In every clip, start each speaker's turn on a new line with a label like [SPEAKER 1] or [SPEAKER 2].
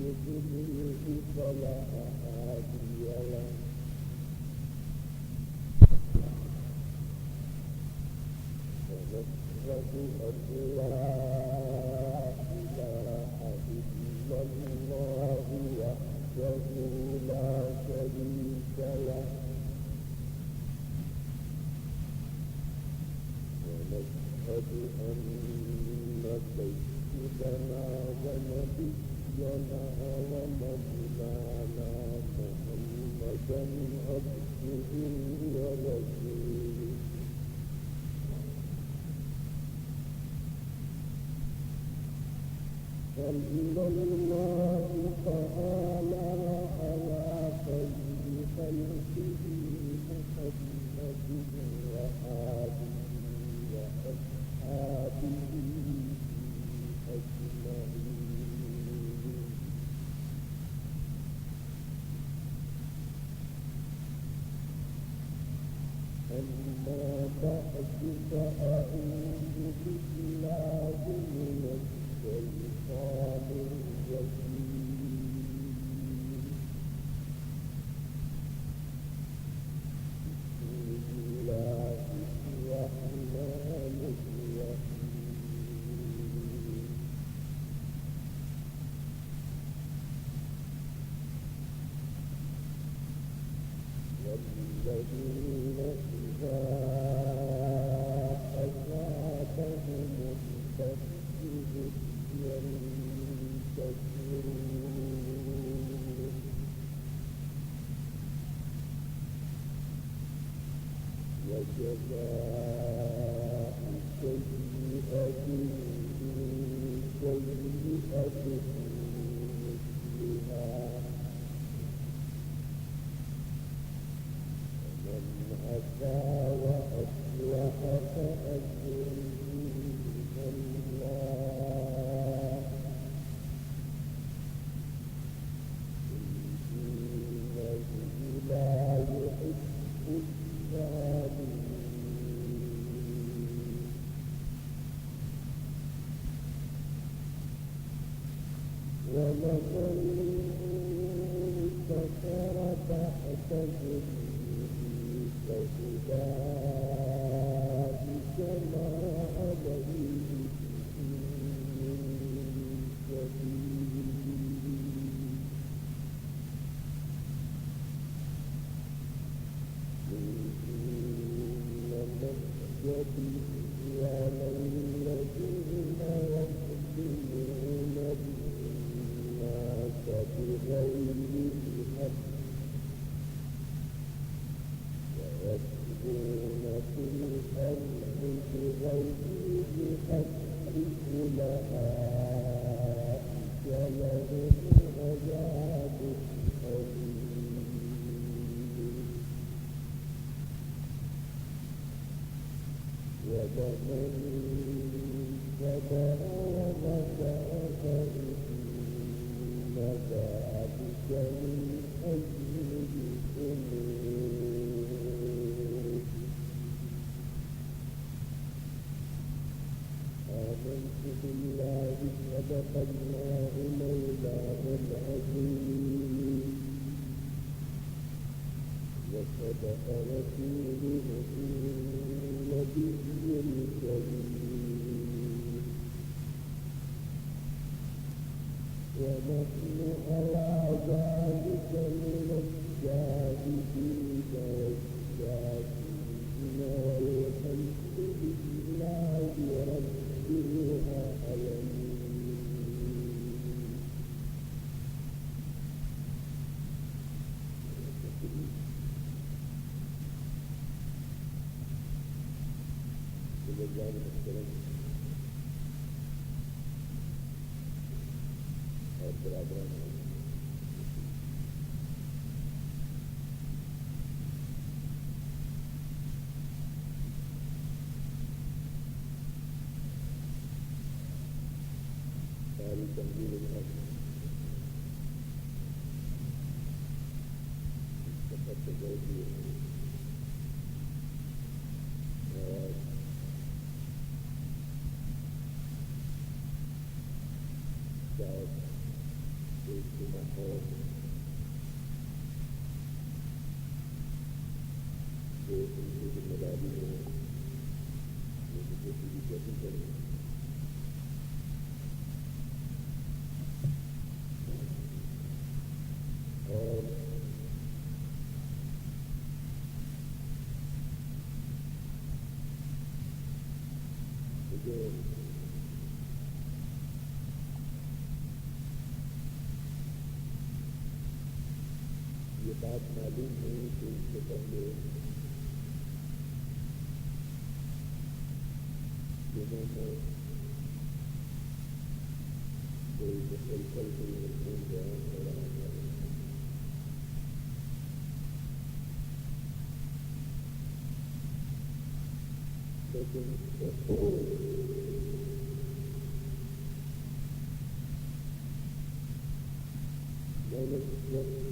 [SPEAKER 1] يضلله فلا هادي له ونشهد أن لا إله إلا الله وحده لا شريك له ونشهد أن سيدنا ونبينا ومولانا محمدا عبده ورسوله صلى الله تعالى على خير خلقه محمد وآله وأصحابه أجمعين أما بعد فأعوذ بالله من الشيطان الرجيم بسم الله الرحمن الرحيم والذين إذا أصابهم البغي وجزاء سيئة سيئة مثلها ومن عفا وأصلح فأجره على الله إنه لا يحب الظالمين ومن كفر بعد فأولئك ما عليهم من سبيل إنما السبيل على الذين يظلمون الناس بغير الحق ويسعون في الأرض بغير الحق أولئك لهم عذاب أليم ومن صبر ونصر فإن ذلك من أجل الأمور آمنت بالله صدق الله مولانا العظيم وصدق رسوله النبي الكريم ونحن على ذلك من الشاهدين والشاكرين والحمد لله رب العالمين تنزيل الأرض فقد تجاوزه مواد اجتماع اور جو ان کی ذمہ داری ہے وہ مجھے پوری کیسی کریں اور مجھے یہ بات معلوم نہیں کہ اس سے پہلے جنہوں نے کوئی مسلسل کوئی مضمون بیان کرا ہے لیکن میں نے اس وقت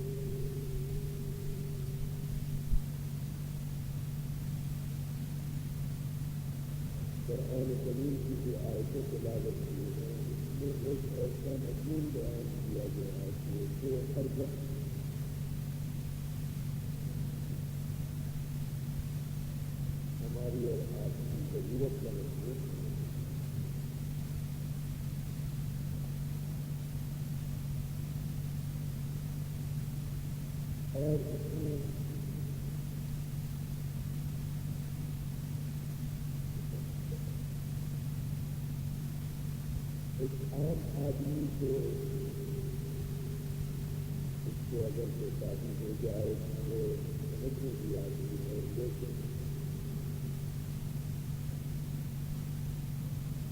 [SPEAKER 1] قرآن کریم کی جو آیتیں تلاوت کی ہیں اس میں ایک ایسا مضمون بیان کیا گیا ہے کہ جو ہر وقت ہماری اور آپ کی ضرورت کا مضمون اور اس میں ایک عام آدمی کو اس کو اگر کوئی شادی ہو جائے تو سمجھنے کی آدمی ہے لیکن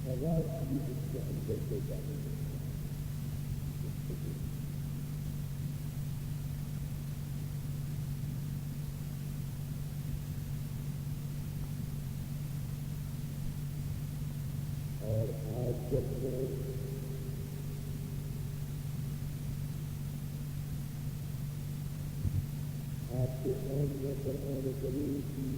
[SPEAKER 1] حواس بھی اس کے اندر سے جانے اور آج جب میں آپ کے سامنے قرآن کریم کی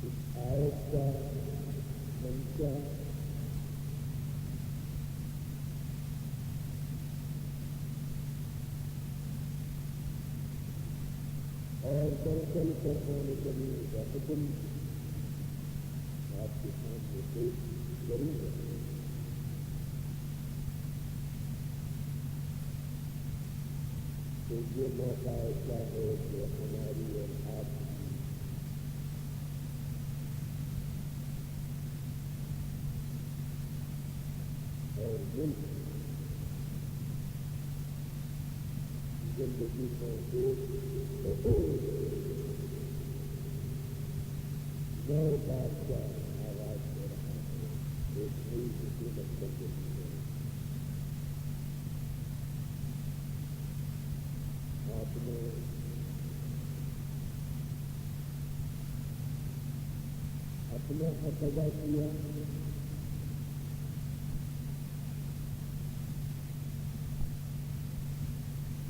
[SPEAKER 1] اس آیت کا منشا اور دراصل قرآن کریم کا حکم آپ کے سامنے پیش کروں گا تو یہ موقع ایسا ہے کہ ہماری اور آپ اور ملک زندگی کو ایک نئے بات کا آغاز ہو رہا ہے ایک نئی حکومت بن رہی ہے آپ نے اپنا حق ادا کیا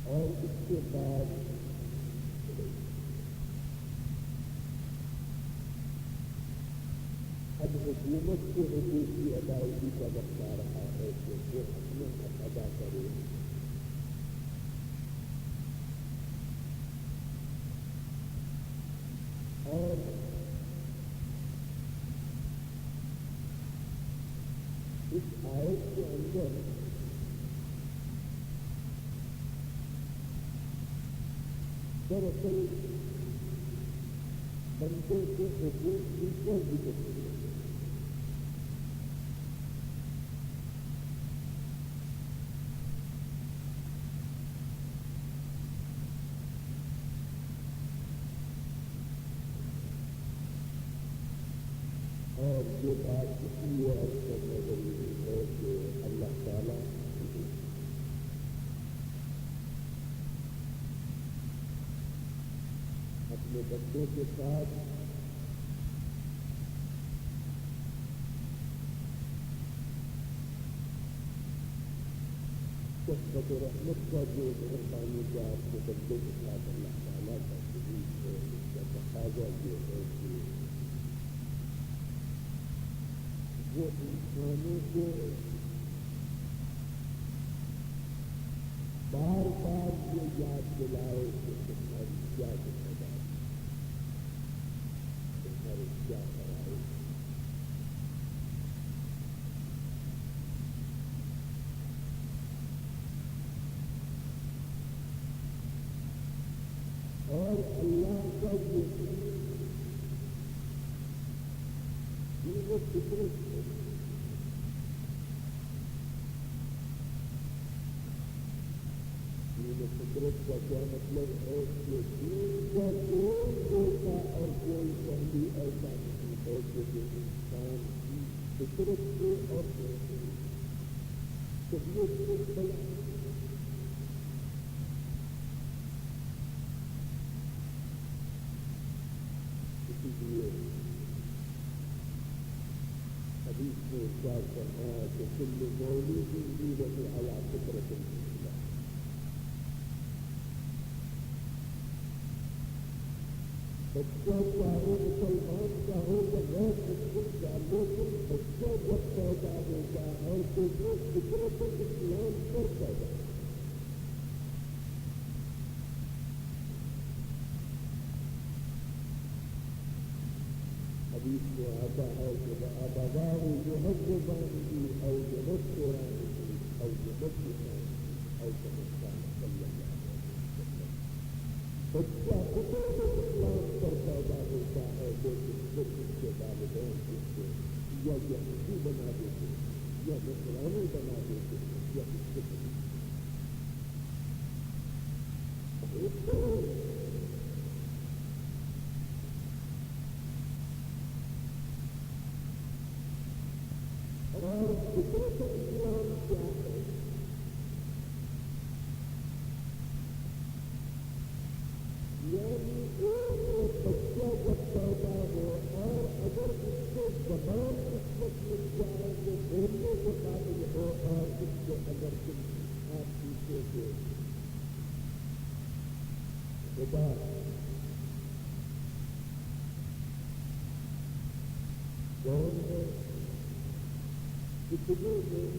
[SPEAKER 1] اور اس کے بعد اب حکومت کے حقوق کی ادائیگی کا وقت آ رہا ہے کہ وہ اپنے حق ادا کرے اور اس آیت کے اندر دراصل بندے کے حقوق کی کوئی ذکر نہیں ہے اور یہ بات اس لیے عرض کرنا ضروری ہے کہ اللہ تعالیٰ اپنے بندوں کے ساتھ صحبت و رحمت کا جو مہربانی کا اپنے بندوں کے ساتھ اللہ تعالیٰ کا سلوک ہے اس کا تقاضا یہ ہے کہ وہ انسانوں کو یاد دلائے کہ تمہاری کیا ذمہ داری، تمہارے کیا فرائض۔ اور اللہ کا یہ وہ فطرت ہے، یہ فطرت کا کیا مطلب ہے کہ دین کا کوئی ہوتا اور کوئی پہلو ایسا نہیں ہے کہ جو انسان کی فطرت سے اور طبیعت سے بلا۔ اسی لیے حدیث میں ارشاد فرمایا کہ کل مولود یولد علی فطرۃ الاسلام، بچہ چاہے مسلمان کا ہو یا غیر مسلم کا، لیکن بچہ جب پیدا ہوتا ہے تو وہ فطرت الاسلام پر پیدا ہے۔ حدیث میں آتا ہے کہ وَأَبَوَاهُ يُهَوِّدَانِهِ أَوْ يُنَصِّرَانِهِ أَوْ يُمَجِّسَانِهِ أَوْ كَمَا قَالَ صلی اللہ علیہ وسلم۔ بچہ فطرت اسلام پر پیدا ہوتا ہے، لیکن پھر اس کے والدین اس کو یا یہودی بنا دیتے یا نصرانی بنا دیتے یا اس کو اور فطرت اسلام کیا ہے؟ یعنی ایک بچہ جب پیدا ہو اور اگر اس کو زبان اس وقت مل جائے وہ بولنے کے قابل ہو، اور اس کو اگر تم آپ پیچھے سے خدا کون ہے اتنے میں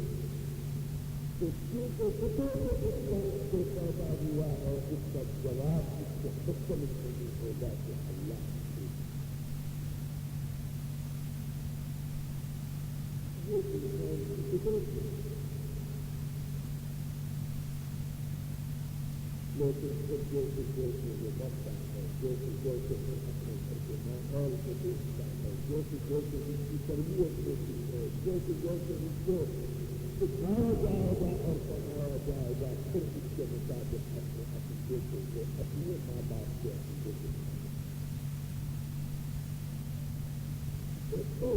[SPEAKER 1] کیونکہ فطرت اسلام سے پیدا ہوا اور اس کا جواب اس کو مختلف نہیں ہوگا کہ اللہ یہ فطرت ہے۔ لیکن جیسے یہ بڑھتا ہے، جیسے اپنے گھر کے ماحول کو دیکھتا ہے، جیسے اس کی تربیت ہوتی ہے، جیسے اس کو سکھایا جائے گا اور پڑھایا جائے گا، پھر اس کے مطابق اپنے عقیدے کو اپنے ماں باپ کے عقیدے کو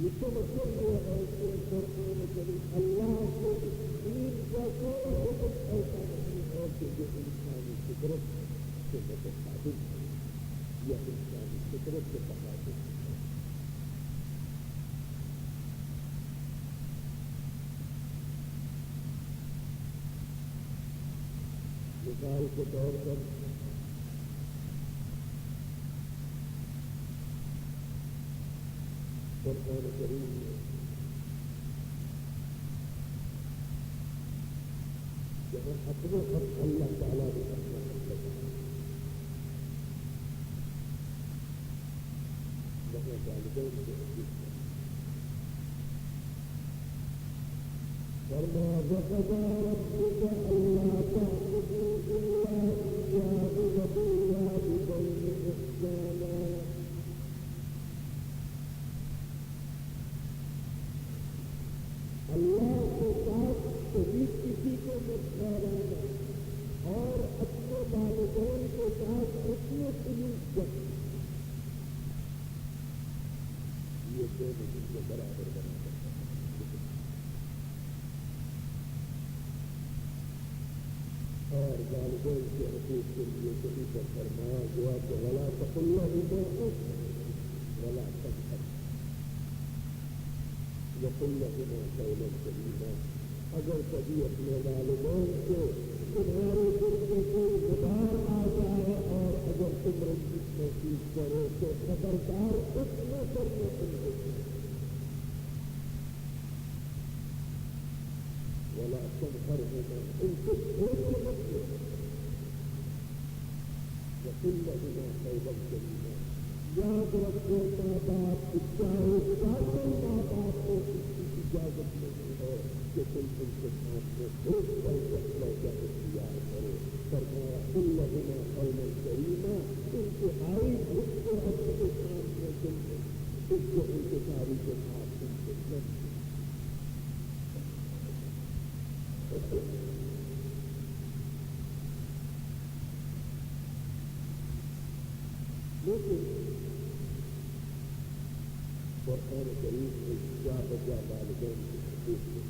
[SPEAKER 1] یہ تو مطلب یہ ہے کہ قرآن کریم اللہ کو اس دین کا کوئی حکم ایسا نہیں ہے کہ جو انسانی فطرت سے متفادل ہے یا انسانی فطرت سے تقاضے ہے۔ مثال کے طور پر قرآن کریم میں جہاں اپنے حق اللہ تعالیٰ نے اپنا حق لگایا، وہاں والدین کے حقوق ہے۔ فرمایا وَقَضَىٰ رَبُّكَ أَلَّا تَعْبُدُوا إِلَّا إِيَّاهُ وَبِالْوَالِدَيْنِ إِحْسَانًا۔ اللہ کے ساتھ شریک کسی کو مت ٹھہرانا اور اپنے والدین کے ساتھ اتنے سلوک کرنا، یہ دونوں ان کو برابر بنا کرتا ہے۔ اور والدین کے حقوق کے لیے کہیں پر فرمایا گیا کہ وَلَا تَقُل لَّهُمَا أُفٍّ وَلَا تَنْهَرْهُمَا وَقُل لَّهُمَا قَوْلًا كَرِيمًا۔ اگر کبھی اپنے والدین کو تمہارے دل میں کوئی غبار آ جائے اور اگر تم رنجش محسوس کرو تو خبردار اتنا کرنا تم کو لهما قولا كريما یاد رکھو ماں باپ چاہے ساتوں ماں باپ کو اس کی اجازت نہیں ہے کہ تم ان کے سامنے ایک لہجہ اختیار کرو فرمایا قل لهما قولا كريما انتہائی اس کو اپنے سامنے تم اس کو ان کے تاریخ کے ساتھ تم سے نہیں لیکن قرآن کریم میں کیا بجا والدین کے حقوق ہیں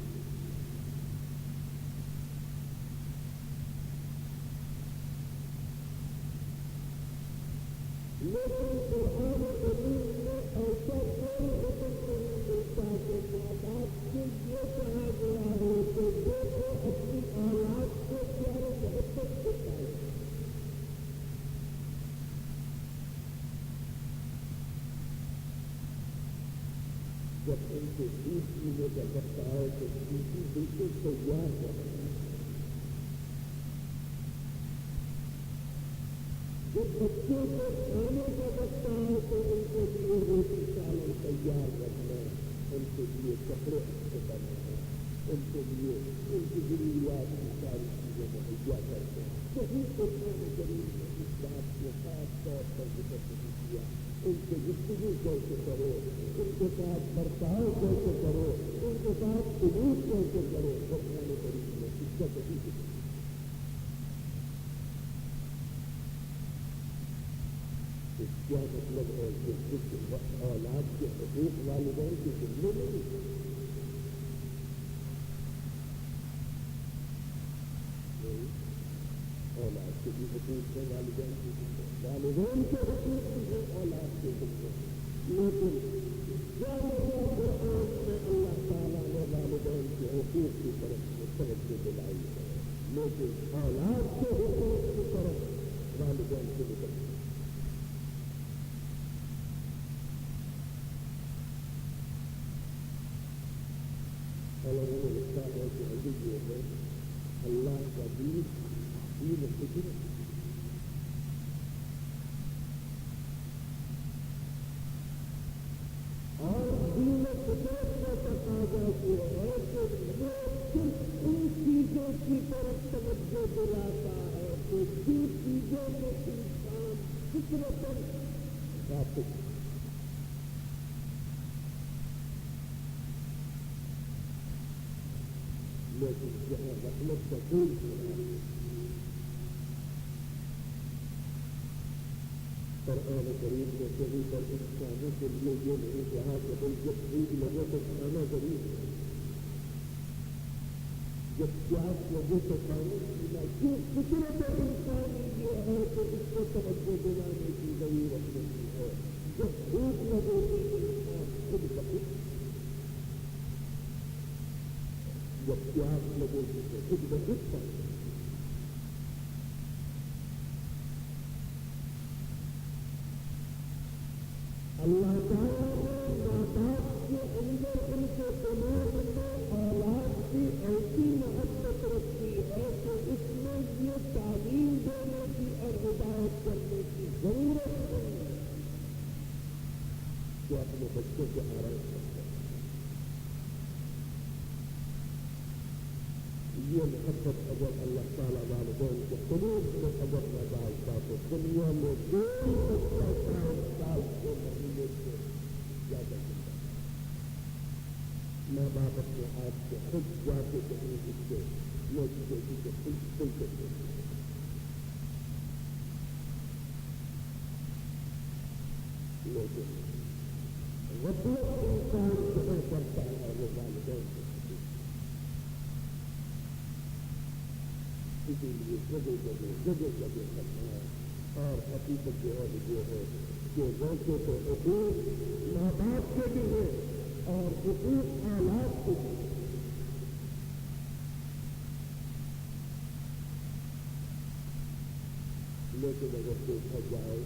[SPEAKER 1] لیکن قرآن کریم میں ایسا کوئی حکم نہیں ملتا کہ ماں باپ سے یہ کہا گیا ہے کہ وہ اپنی اولاد کو پیار محبت دیتا ہے جب ان کو دودھ پینے کا وقت آئے تو کسی بالکل تیار کر جب بچوں کو کھانے کا وقت آئے تو ان کے لیے روٹی چاول تیار کرنا ان کے لیے کپڑے اچھے بنانا ان کے لیے ان کی ضروریات کی ساری چیزیں مہیا کرنا صحیح قرآن کریم نے اس بات کو خاص طور پر ذکر نہیں کیا ان سے گفتگو کیسے کرو ان کے ساتھ برتاؤ کیسے کرو ان کے ساتھ سلوک کیسے کرو قرآن کریم نے اس کا کبھی ذکر کیا مطلب ہے کہ کچھ اولاد کے حقوق والدین کے ذمے نہیں اولاد کے بھی حقوق ہیں والدین کے ذمے والدین کے حقوق بھی ہیں اولاد کے ذمے لیکن قرآن میں اللہ تعالیٰ نے والدین کے حقوق کی طرف توجہ دلائی ہے لیکن اولاد کے حقوق کی طرف والدین سے نکل انہوں نے لکھا ہے کہ حضرت یہ ہے اللہ کا دین فکر اور دین فطرت کا تقاضا یہ ہے کہ وہ صرف ان چیزوں کی طرف توجہ دلاتا ہے کہ جن چیزوں میں انسان فطرتاً واقف لیکن جہاں غفلت کا کوئی قرآن کریم نے کہیں پر انسانوں کے لیے یہ نہیں کہا کہ بھائی جب بھوک لگے تو کھانا ضرور ہے جب پیاس لگے تو پانی پینا کیوں فطرت انسانی یہ ہے کہ اس کو توجہ دلانے کی ضرورت نہیں ہے جب بھوک لگے تو انسان خود بخود جب پیاس لگے تو خود بخود پائے اللہ تعالیٰ نے ماں باپ کے اندر ان کے دماغ میں اولاد کی ایسی محبت رکھی ہے کہ اس میں یہ تعلیم دینے کی اور ہدایت کرنے کی ضرورت نہیں ہے کہ اپنے بچوں کو آرام کرتے ہیں یہ محبت اگر اللہ تعالیٰ والدین کے قلوب میں اگر نہ ڈالتا تو دنیا میں کوئی بچہ 5 سال کے مہینے سے زیادہ زندہ ماں باپ اپنے ہاتھ سے خود جا کے کہیں اس سے لوگ بیٹی کو کھل کرتے ہیں لیکن غفلت انسان جہاں کرتا ہے وہ والدین کو اسی لیے جگہ کرنا ہے اور حقیقت جو ہے یہ ہے کہ ویسے تو حقوق ماں باپ کے بھی ہے اور حقوق اولاد کے بھی لیکن اگر دیکھا جائے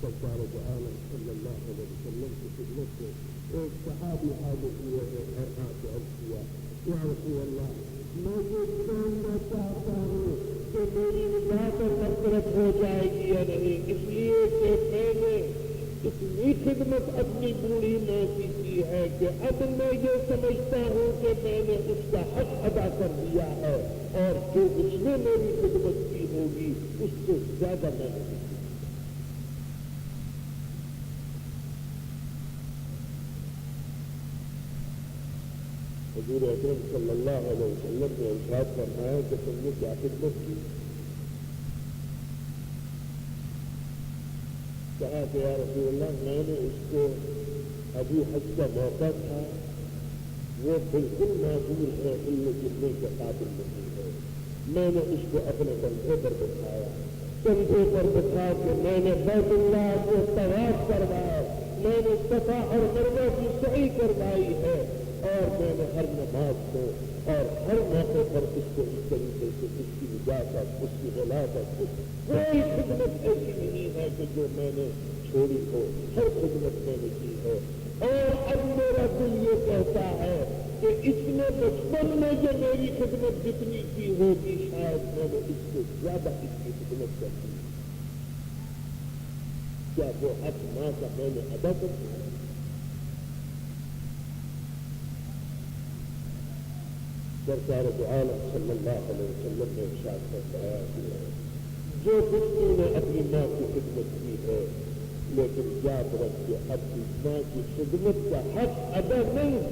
[SPEAKER 1] سرکار دو عالم صلی اللہ علیہ وسلم کی خدمت سے ایک صحابی حاضر ہوئے ہیں اور آ کے عرض کیا یا رسول اللہ میں یہ جاننا چاہتا ہوں کہ میری نجات اور مغفرت ہو جائے گی یا نہیں، اس لیے کہ میں نے اتنی خدمت اپنی بوڑھی ماں کی ہے کہ اب میں یہ سمجھتا ہوں کہ میں نے اس کا حق ادا کر دیا ہے، اور جو اس نے میری خدمت کی ہوگی اس سے زیادہ میں نے کی۔ حضور اکرم صلی اللہ علیہ وسلم نے ارشاد فرمایا کہ تم نے کیا خدمت کی؟ کہا کہ یا رسول اللہ میں نے اس کو ابھی حج کا موقع تھا، وہ بالکل معذور ہے، علم جلنے کے قابل نہیں ہے، میں نے اس کو اپنے کندھے پر بٹھایا، کندھے پر بٹھا کے میں نے بیت اللہ کو طواف کروایا، میں نے صفا اور مروہ کی سعی کروائی ہے، اور میں نے ہر نماز کو اور ہر موقع پر اس کو اس طریقے سے اس کی نجاست، اس کی غلاظت، کوئی خدمت ایسی نہیں ہے کہ جو میں نے چھوڑی ہو، ہر خدمت میں نے کی ہے۔ اور اب میرا دل یہ کہتا ہے کہ اس نے بچپن میں جو میری خدمت جتنی کی ہوگی شاید میں نے اس سے زیادہ اس کی خدمت کر دی، کیا وہ حق ماں کا میں نے ادا کر دیا؟ سرکار دو عالم صلی اللہ علیہ وسلم نے ارشاد فرمایا ہے جو کچھ تم نے اپنی ماں کی خدمت کی ہے، لیکن یاد رکھ کے اپنی ماں کی خدمت کا حق ادا نہیں ہے۔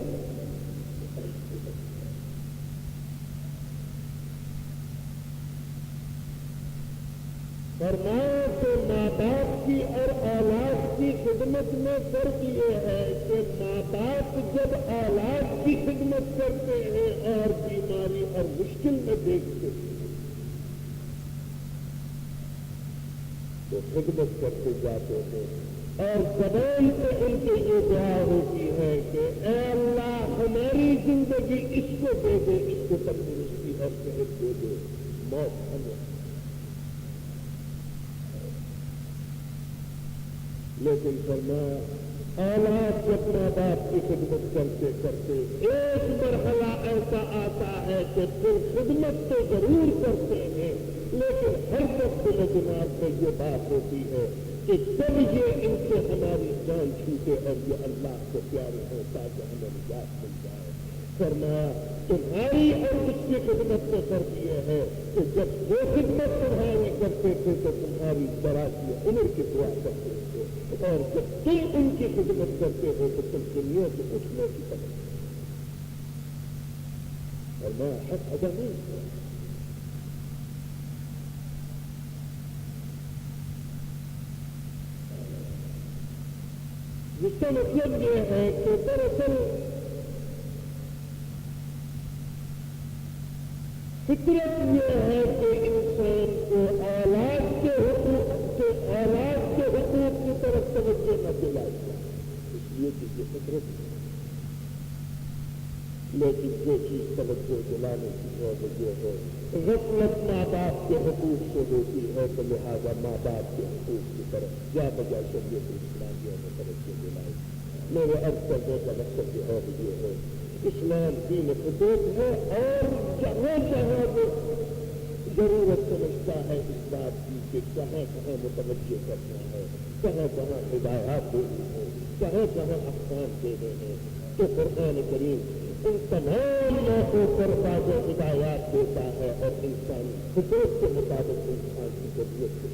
[SPEAKER 1] فرمایا کہ ماں باپ کی اور اولاد کی خدمت میں فرق یہ ہے کہ ماں باپ جب اولاد کی خدمت کرتے ہیں اور بیماری اور مشکل میں دیکھتے ہیں تو خدمت کرتے جاتے ہیں، اور زبان سے ان کے یہ دعا ہوتی ہے کہ اے اللہ ہماری زندگی اس کو دے دے، اس کو تندرستی اور صحت دے دے، موت ہمیں۔ لیکن فرمایا اولاد جب ماں باپ کی خدمت کرتے کرتے ایک مرحلہ ایسا آتا ہے کہ پھر خدمت تو ضرور کرتے ہیں، لیکن ہر وقت دماغ میں یہ بات ہوتی ہے کہ جب یہ ان سے ہماری جان چھوٹے اور یہ اللہ کو پیارے ہو تاکہ ہمیں نجات مل جائے۔ فرمایا تمہاری اور اس کی خدمت میں فرق یہ ہے کہ جب وہ خدمت تمہاری کرتے تھے تو تمہاری دراز عمر کی دعا کرتے تھے، اور جب تم ان کی خدمت کرتے ہو تو تم دنیا سے اٹھنے کی طرف، اور میں حق ادا نہیں ہوں۔ جس کا مطلب یہ ہے کہ دراصل فطرت یہ ہے کہ انسان کو اولاد کے حقوق کی طرف توجہ نہ دلائی جائے، اس لیے کہ یہ فطرت ہے۔ لیکن جو چیز توجہ دلانے کی ہے وہ یہ ہے غفلت ماں باپ کے حقوق سے ہوتی ہے، تو لہذا ماں باپ کے حقوق کی طرف یا بجائے شریعت اسلامیہ میں توجہ دلائی۔ میرے عرض کرنے کا مقصد جو ہے یہ ہے اسلام دین حقوق ہے، اور جہاں جہاں وہ ضرورت سمجھتا ہے اس بات کی کہ کہاں کہاں متوجہ کرنا ہے، کہاں کہاں ہدایات دینی ہے، کہاں کہاں احکام دینے ہیں، تو قرآن کریم ان تمام موقعوں پر واضح ہدایات دیتا ہے اور انسانی حقوق کے مطابق انسان کی ضرورت کو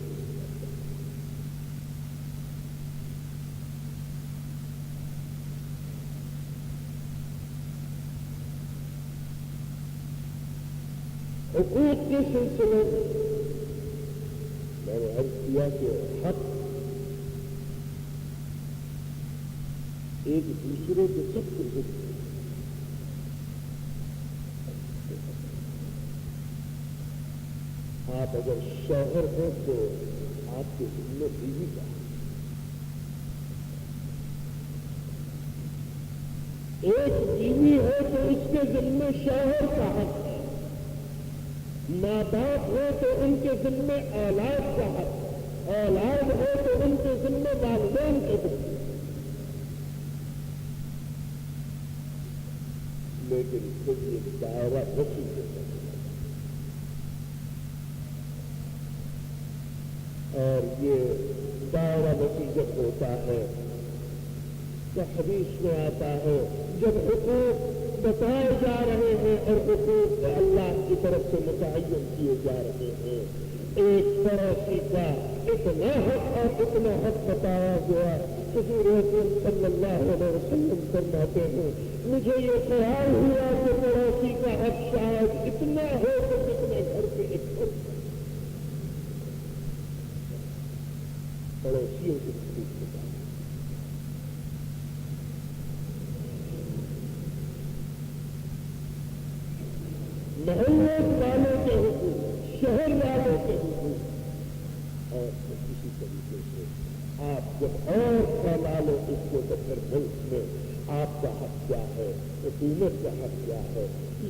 [SPEAKER 1] حقوق کے سلسلے میں نے عرض کیا کہ حق ایک دوسرے کے سب کے ضد ہے۔ آپ اگر شوہر ہو تو آپ کے ذمہ بیوی کا، ایک بیوی ہے تو اس کے ذمہ شوہر کا حق ہے، ماں باپ ہو تو ان کے ذمہ اولاد کا حق، اولاد ہو تو ان کے ذمہ والدین کے ذمہ، لیکن خود یہ دائرہ وسیع ہے۔ اور یہ دائرہ نتیجت ہوتا ہے تو حدیث میں آتا ہے جب حقوق بتائے جا رہے ہیں اور حقوق اللہ کی طرف سے متعین کیے جا رہے ہیں، ایک پڑوسی کا اتنا حق اور اتنا حق بتایا گیا، حضور رسول صلی اللہ علیہ وسلم فرماتے ہیں مجھے یہ خیال ہوا کہ پڑوسی کا حق شاید اتنا ہو تو جتنے گھر کے ایک پڑوسیوں کے حقوق بتایا۔ محلے والوں کے حقوق، شہر والوں کے حقوق، اور اسی طریقے سے آپ جب اور پھیلا لو اس کو تو پھر ملک میں آپ کا حق کیا ہے، حکومت کا حق کیا ہے،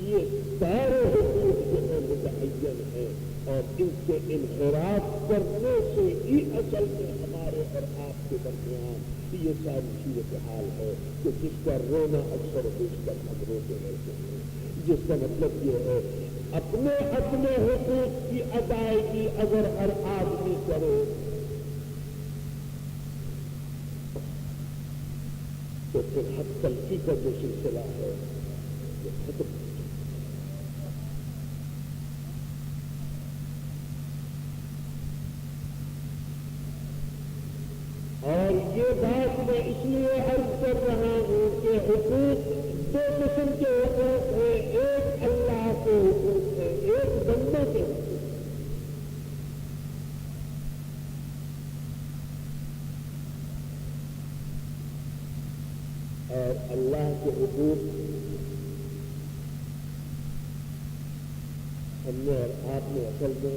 [SPEAKER 1] یہ سارے حقوق جو ہیں متعین ہیں اور ان سے انحراف کرنے سے ہی اصل میں ہمارے اور آپ کے درمیان یہ ساری صورتحال ہے کہ جس کا رونا اکثر و بیشتر ہم روتے رہتے ہیں، جس کا مطلب یہ ہے اپنے اپنے حقوق کی ادائیگی اگر ہر آدمی کرے تو پھر حق تلفی کا جو سلسلہ ہے وہ ختم ہو جائے۔ اور یہ بات میں اس لیے عرض کر رہا ہوں کہ حقوق دو قسم کے حقوق ہیں، ایک اللہ کے حقوق ہیں، ایک بندوں کے حقوق۔ اور اللہ کے حقوق ہم نے اور آپ نے اصل میں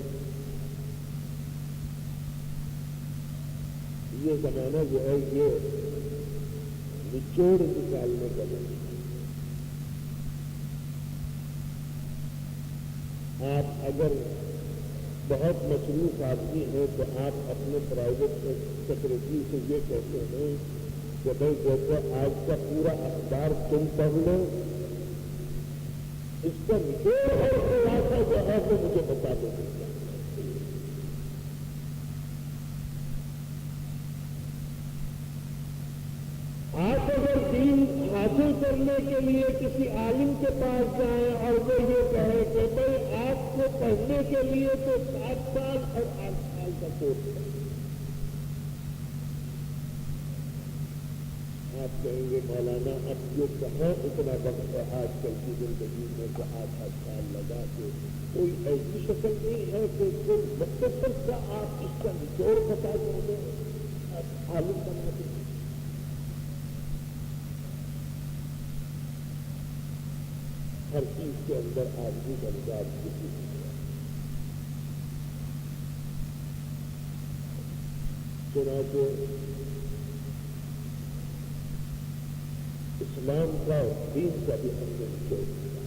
[SPEAKER 1] یہ زمانہ جو ہے یہ نچوڑ نکالنے کا زمانہ۔ آپ اگر بہت مصروف آدمی ہیں تو آپ اپنے پرائیویٹ سیکرٹری سے یہ کہتے ہیں کہ بھائی دیکھو آج کا پورا اخبار تم پڑھ لو، اس کا نچوڑ اور خلاصہ جو ہے وہ مجھے بتا دو۔ آپ اگر دین حاصل کرنے کے لیے کسی عالم کے پاس جائیں اور وہ یہ کہے کہ بھائی آپ کو پڑھنے کے لیے تو 7 سال اور 8 سال کا کورس ہے، آپ کہیں گے مولانا اب جو کہاں اتنا وقت ہے آج کل کی زندگی میں کہ 8 سال لگا کے کوئی ایسی شکل نہیں ہے کہ کوئی مختصر کا آپ اس کا نچوڑ بتا دیں گے آپ عالم بنا دیں گے۔ ہر چیز کے اندر آدمی کا مزاج کسی ہے۔ چنانچہ اسلام کا دین کا بھی ہم نے نچوڑ دیا،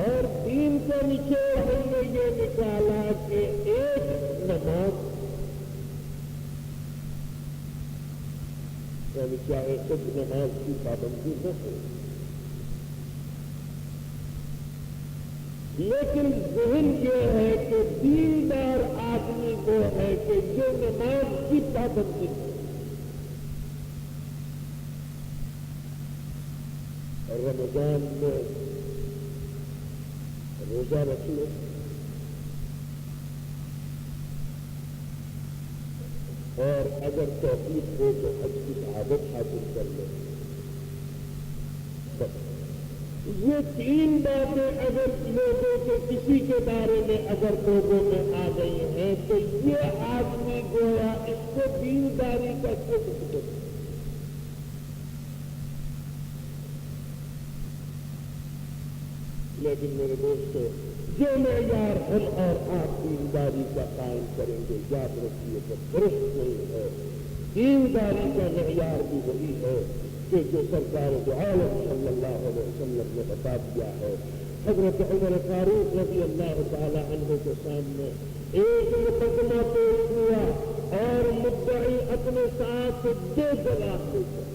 [SPEAKER 1] اور دین کا نچوڑ ہم نے یہ نکالا کہ ایک نماز یعنی چاہے خود نماز کی پابندی نہ ہو، لیکن ذہن یہ ہے کہ دیندار آدمی کو ہے کہ جو نماز کی پابندی ہو، رمضان میں روزہ رکھ لو، اور اگر توفیق ہو تو حج کی شہادت حاصل کر لو۔ یہ 3 باتیں اگر لوگوں کے کسی کے بارے میں اگر لوگوں میں آ گئی ہیں تو یہ آدمی گویا اس کو دینداری کا ثبوت ہے۔ لیکن میرے دوستو جو معیار ہم اور آپ دینداری کا قائم کریں گے یاد رکھیے کہ درست نہیں ہے۔ دینداری کا معیار بھی وہی ہے کہ جو سرکار دو عالم صلی اللہ علیہ وسلم نے بتا دیا ہے۔ حضرت عمر فاروق رضی اللہ تعالی عنہ کے سامنے ایک مقدمہ پیش ہوا اور مدعی اپنے ساتھ 2 گواہ لے کر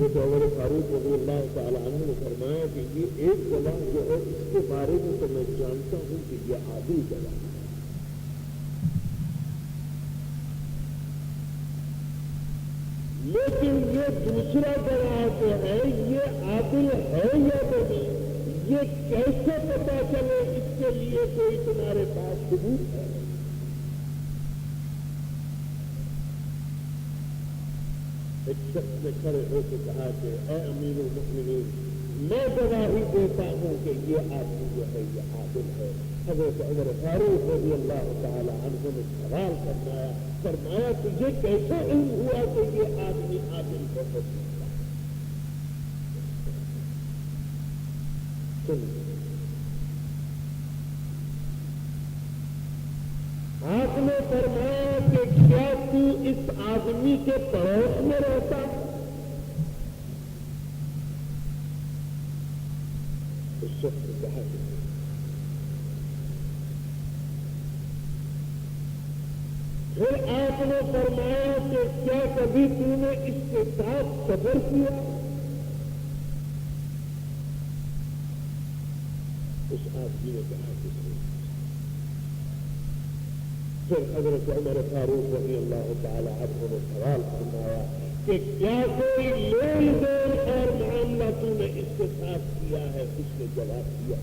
[SPEAKER 1] حضرت عمر فاروق رضی اللہ تعالیٰ عنہ نے فرمایا کہ یہ ایک گواہ جو ہے اس کے بارے میں تو میں جانتا ہوں کہ یہ عادل گواہ ہے، لیکن یہ دوسرا گواہ جو ہے یہ عادل ہے یا نہیں، یہ کیسے پتا چلے؟ اس کے لیے کوئی تمہارے پاس ثبوت ہے؟ ایک شخص نے کھڑے ہو کے کہا کہ اے امیر المؤمنین، میں گواہی دیتا ہوں کہ یہ آدمی جو ہے یہ عادل ہے۔ حضرت عمر فاروق رضی اللہ تعالی عنہ نے سوال فرمایا تجھے کیسے علم ہوا کہ یہ آدمی عادل ہے؟ آپ نے فرمایا کہ کیا تو اس آدمی کے پڑوس میں رہتا؟ اس شخص نے کہا کہ پھر آپ نے فرمایا کہ کیا کبھی تو نے اس کے ساتھ سفر کیا؟ اس آدمی نے کہا کہ پھر حضرت عمر فاروق رضی اللہ تعالی عنہ نے سوال فرمایا کہ کیا کوئی لین دین اور معاملہ تو نے اس کے ساتھ کیا ہے؟ اس نے جواب دیا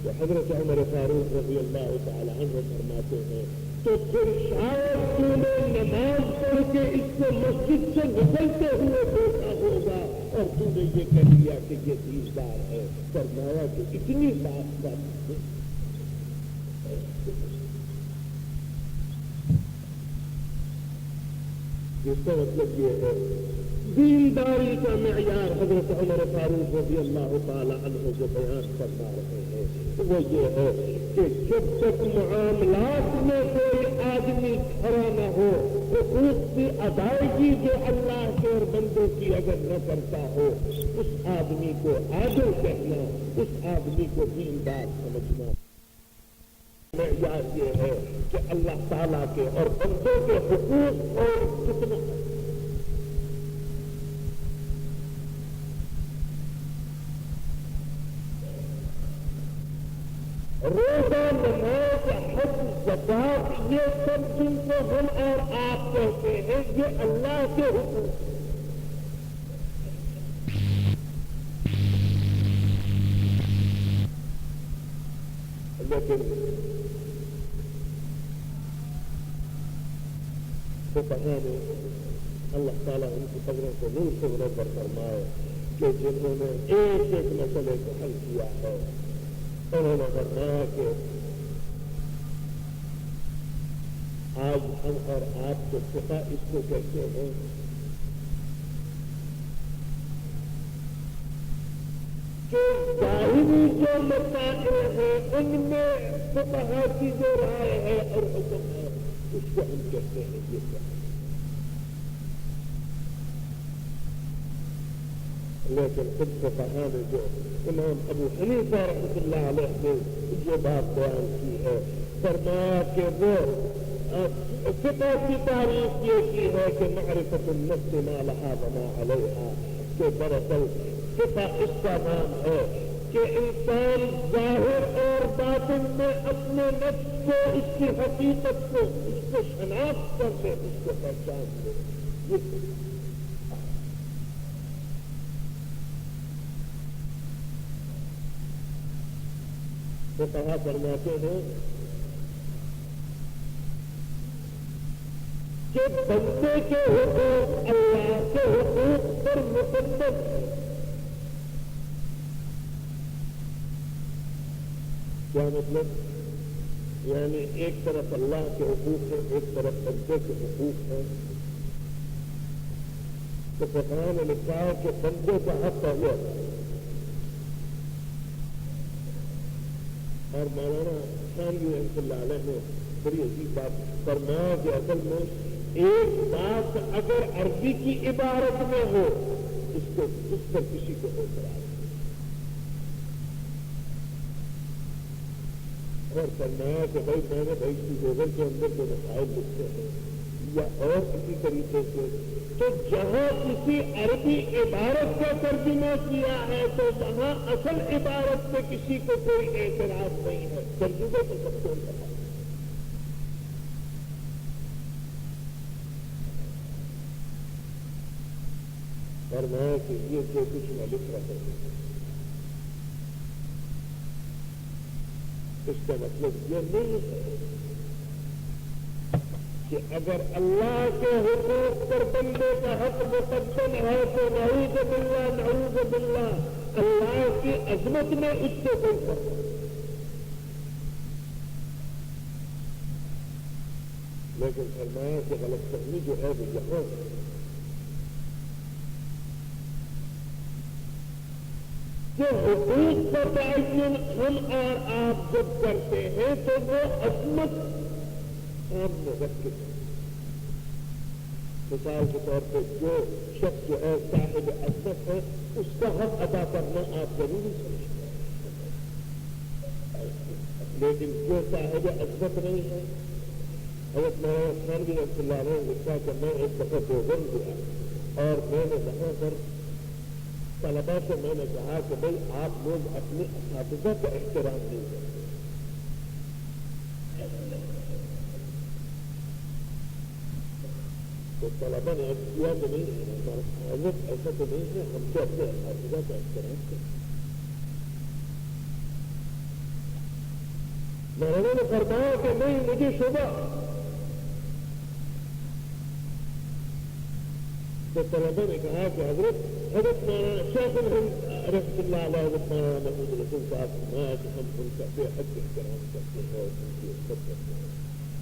[SPEAKER 1] تو حضرت عمر فاروق رضی اللہ تعالی عنہ فرماتے ہیں تو پھر شاید تو نے نماز پڑھ کے اس کو مسجد سے نکلتے ہوئے دیکھا ہوگا اور تو نے یہ کہہ دیا کہ یہ دیندار ہے۔ فرمایا کہ اتنی بات جس کا مطلب یہ ہے دینداری کا معیار حضرت عمر فاروق رضی اللہ تعالی عنہ جو بیان کرنا رہے ہیں وہ یہ ہے کہ جب تک معاملات میں کوئی آدمی کھڑا نہ ہو، حقوق کی ادائیگی جو اللہ کے اور بندوں کی اگر نہ کرتا ہو، اس آدمی کو عادل کہنا، اس آدمی کو دیندار سمجھنا۔ معیار یہ ہے کہ اللہ تعالیٰ کے اور بندوں کے حقوق اور کتنا روزہ، نماز، حج، زکات، یہ سب جن کو ہم اور آپ کہتے ہیں یہ اللہ کے حقوق، لیکن فقہاء نے اللہ تعالیٰ ان کی قدروں کو نور سے پر فرمائے کہ جنہوں نے ایک ایک مسئلے کو حل کیا ہے، انہوں نے فرمایا کہ آج ہم اور آپ جو فقہ اس کو کہتے ہیں کہ ظاہری جو مسائل ہیں ان میں فقہاء کی جو رائے ہے اور حکم ہے اس کو ہم کہتے ہیں یہ کیا، لیکن خود فقہاء نے جو امام ابو حنیفہ رحمۃ اللہ علیہ نے یہ بات بیان کی ہے، فرمایا کہ وہ فقہ کی تعریف یہ کی ہے کہ معرفت النفس ما لها وما علیہا، کہ دراصل فقہ اس کا نام ہے کہ انسان ظاہر اور باطن میں اپنے نفس کو، اس کی حقیقت کو، اس کو شناخت کر دے، اس کو پہچان دے۔ فقہاء فرماتے ہیں کہ بندے کے حقوق اللہ کے حقوق پر مقدم ہے۔ کیا مطلب؟ یعنی ایک طرف اللہ کے حقوق ہیں، ایک طرف بندے کے حقوق ہیں، تو فقہاء نے لکھا ہے کہ بندے کا حق پہلے ہے۔ اور مولانا خانوی رحمۃ اللہ علیہ نے بڑی عجیب بات فرمایا کہ اصل میں ایک بات اگر عربی کی عبارت میں ہو اس پر کسی کو اعتراض ہے، اور فرمایا کہ بھائی میں نے بھائی کی گوگل کے اندر جو مسائل لکھتے ہیں یا اور کسی طریقے سے، تو جہاں کسی عربی عبارت کا ترجمہ کیا ہے تو وہاں اصل عبارت میں کسی کو کوئی اعتراض نہیں ہے، ترجمے تو سب کو پتا ہے۔ اور میں کہ یہ جو کچھ میں لکھ رہا ہوں اس کا مطلب یہ نہیں ہے کہ اگر اللہ کے حقوق پر بندے کا حق مقدم ہے تو نعوذ باللہ نعوذ باللہ اللہ کی عظمت میں اس سے کوئی فرق نہیں۔ لیکن فرمایا کہ غلط فہمی جو ہے وہ یہاں کہ حقوق کا تعین ہم اور آپ جب کرتے ہیں تو وہ عظمت سامنے رکھ کے، مثال کے طور پہ جو شخص جو ہے صاحب عظمت ہے اس کا حق ادا کرنا آپ ضروری سمجھتے ہیں، لیکن جو صاحب عظمت نہیں ہے، حضرت مولانا خانوی رحمۃ اللہ علیہ نے لکھا کہ میں ایک دفعہ دیوبند گیا اور میں نے وہاں پر طلبا سے میں نے کہا کہ بھائی آپ لوگ اپنے اساتذہ کا احترام نہیں کرتے، تو طلبا نے عرض کیا کہ نہیں حضرت ایسا تو نہیں ہے، ہم تو اپنے اساتذہ کا احترام کرتے۔ مولانا نے فرمایا کہ نہیں مجھے شبہ، تو طلبا نے کہا کہ حضرت مولانا شیخ الہند رحمۃ اللہ علیہ حضرت مولانا محمود رسول صاحب فرمایا کہ ہم ان کا بے حد احترام کرتے ہیں اور ان کی عزت کرتے ہیں۔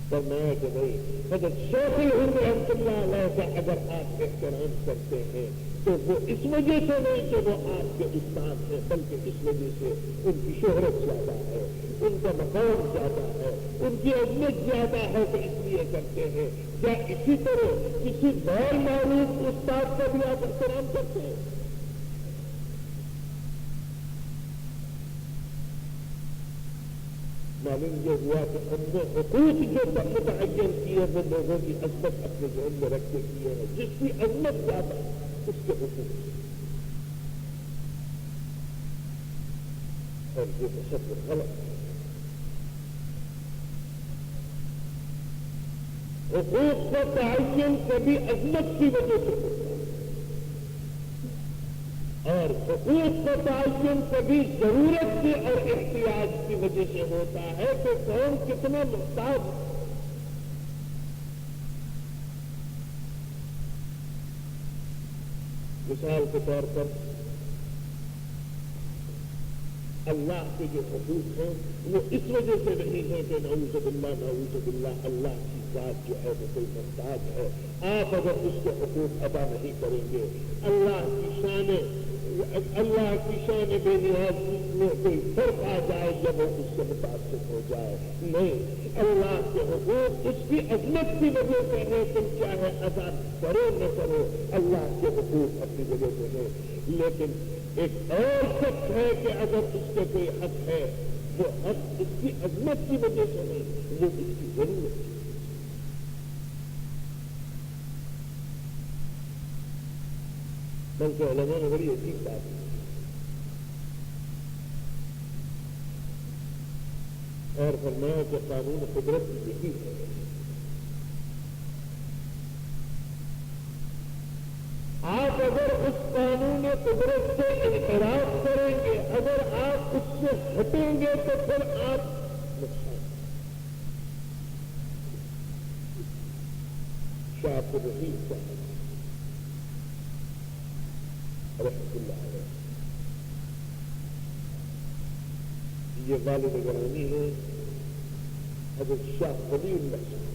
[SPEAKER 1] فرمایا کہ بھائی حضرت شیخ الہند رحمۃ اللہ علیہ کا اگر آپ احترام کرتے ہیں تو وہ اس وجہ سے نہیں کہ وہ آپ کے استاد ہیں، بلکہ اس وجہ سے ان کی شہرت زیادہ ہے، ان کا مقام زیادہ ہے، ان کی عظمت زیادہ ہے تو اس لیے کرتے ہیں۔ کیا اسی طرح کسی غیر معروف استاد کا بھی آپ احترام کرتے ہیں؟ معلوم یہ ہوا کہ ہم نے حقوق جو متعین کیے وہ لوگوں کی عظمت اپنے ذہن میں رکھ کے کیے ہیں، جس کی عظمت زیادہ اس کے حقوق، اور یہ تصور غلط ہے۔ حقوق کا تعین کبھی عظمت کی وجہ سے ہوتا ہے اور حقوق کا تعین کبھی ضرورت کی اور احتیاج کی وجہ سے ہوتا ہے کہ کون کتنا محتاج ہے۔ مثال کے طور پر اللہ کے جو حقوق ہیں وہ اس وجہ سے نہیں ہے کہ نعوذ باللہ اللہ کی ذات جو ہے وہ کوئی محتاج ہے، آپ اگر اس کے حقوق ادا نہیں کریں گے اللہ کی شان بے نیاز میں کوئی فرق آ جائے جب وہ اس سے متاثر ہو جائے، نہیں، اللہ کے حقوق اس کی عظمت کی وجہ سے ہے، تم چاہے ادا کرو نہ کرو اللہ کے حقوق اپنی وجہ سے ہے۔ لیکن ایک اور شخص ہے کہ اگر اس کے کوئی حق ہے وہ حق اس کی عظمت کی وجہ سے نہیں، وہ اس کی ضرورت ہے۔ بلکہ علماء نے بڑی عجیب بات ہے اور فرمایا کہ قانون قدرت یہی ہے، آپ اگر اس قانون قدرت سے انحراف کریں گے، اگر آپ اس سے ہٹیں گے تو پھر آپ نقصان۔ شاہ عبد الرحیم صاحب رحمۃ اللہ علیہ یہ والد گرامی ہے حضرت شاہ ولی اللہ صاحب،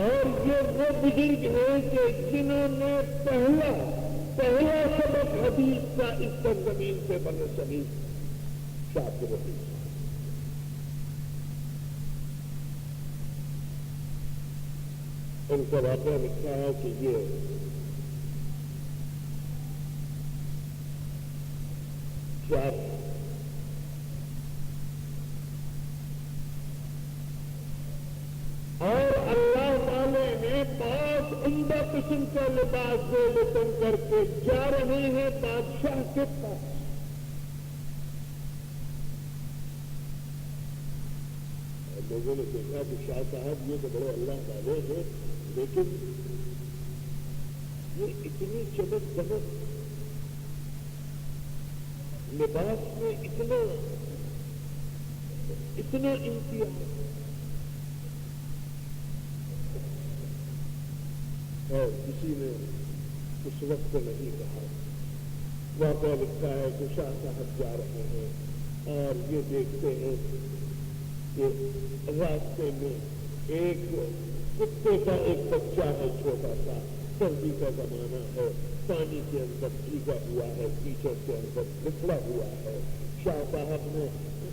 [SPEAKER 1] اور یہ وہ بزرگ ہیں کہ جنہوں نے پہلا سبق حدیث کا اس سرزمین سے بر صغیر شاہ عبد الرحیم صاحب، ان کا واقعہ لکھا ہے کہ یہ عمدہ قسم کا لباس دے لتن کر کے جا رہے ہیں بادشاہ کے پاس. لوگوں نے دیکھا کہ شاہ صاحب یہ تو بڑے اللہ والے ہیں، لیکن یہ اتنی چمک دمک لباس میں اتنا امتیاز. اور کسی نے اس وقت نہیں کہا. واقعہ لکھتا ہے کہ شاہ صاحب جا رہے ہیں اور یہ دیکھتے ہیں کہ راستے میں ایک کتے کا ایک بچہ ہے، چھوٹا سا، سردی کا زمانہ ہے، پانی کے اندر بھیگا ہوا ہے، کیچڑ کے اندر بکھڑا ہوا ہے. شاہ صاحب نے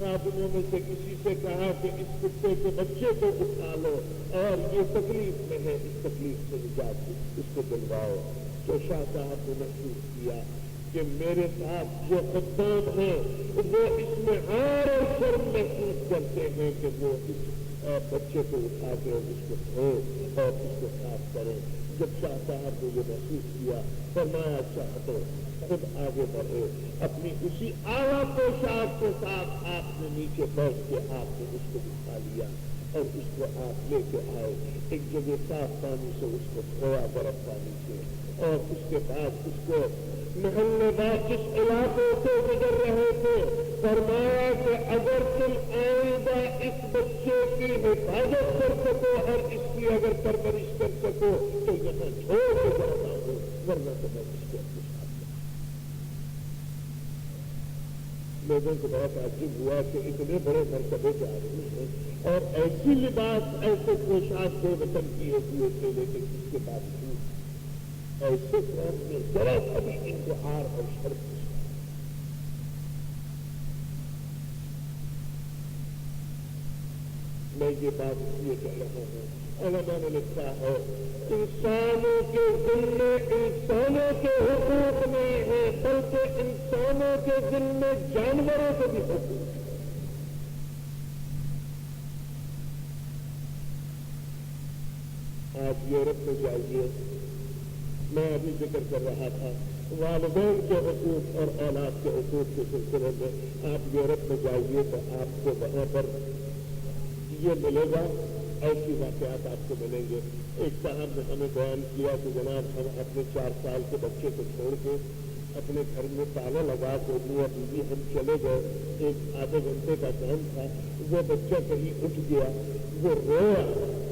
[SPEAKER 1] آدمیوں میں سے کسی سے کہا کہ اس کتے کے بچے کو اٹھا لو اور یہ تکلیف میں ہے، اس تکلیف سے نجات اس کو دلواؤ. تو شاہ صاحب نے محسوس کیا کہ میرے ساتھ جو خدام ہیں وہ اس میں عار اور شرم محسوس کرتے ہیں کہ وہ اس بچے کو اٹھا کے اس کو دھو اور اس کو صاف کریں. جب شاہ صاحب نے یہ محسوس کیا، فرمایا اچھا تو خود آگے بڑھے، اپنی اسی اعلیٰ پوشاک کے ساتھ آپ نے نیچے بیٹھ کے آپ نے اس کو اٹھا لیا اور اس کو آپ لے کے آئے. ایک جگہ صاف پانی سے اس کو دھویا، گرم پانی سے، اور اس کے بعد اس کو محلے والے جس علاقے سے گزر رہے تھے فرمایا کہ اگر تم آئندہ اس بچے کی حفاظت کر سکو اور اس کی اگر پرورش کر سکو تو یہاں چھوڑ کے جانا ہو، ورنہ تو میں اس کو اپنے ساتھ لوں. لوگوں کو بہت تعجب ہوا کہ اتنے بڑے مرتبے جا رہے ہیں اور ایسی لباس ایسے پوشاک کو وطن کیے ہوئے تھے، لیکن اس کے باوجود ایسے قوم میں ذرا کبھی انتہار اور شرم. میں یہ بات اس لیے کہہ رہا ہوں، علماء نے لکھا ہے انسانوں کے ذمے انسانوں کے حقوق نہیں ہے، بلکہ انسانوں کے ذمے جانوروں کے بھی حقوق. آپ یورپ میں جائیے، میں ابھی ذکر کر رہا تھا والدین کے حقوق اور اولاد کے حقوق کے سلسلے میں. آپ یورپ میں جائیے تو آپ کو وہاں پر یہ ملے گا، ایسی واقعات آپ کو ملیں گے. ایک صاحب نے ہمیں بیان کیا کہ جناب ہم اپنے 4 سال کے بچے کو چھوڑ کے اپنے گھر میں تالا لگا کے میاں بیوی ہم چلے گئے. ایک آدھے گھنٹے کا کام تھا، وہ بچہ کہیں اٹھ گیا، وہ رویا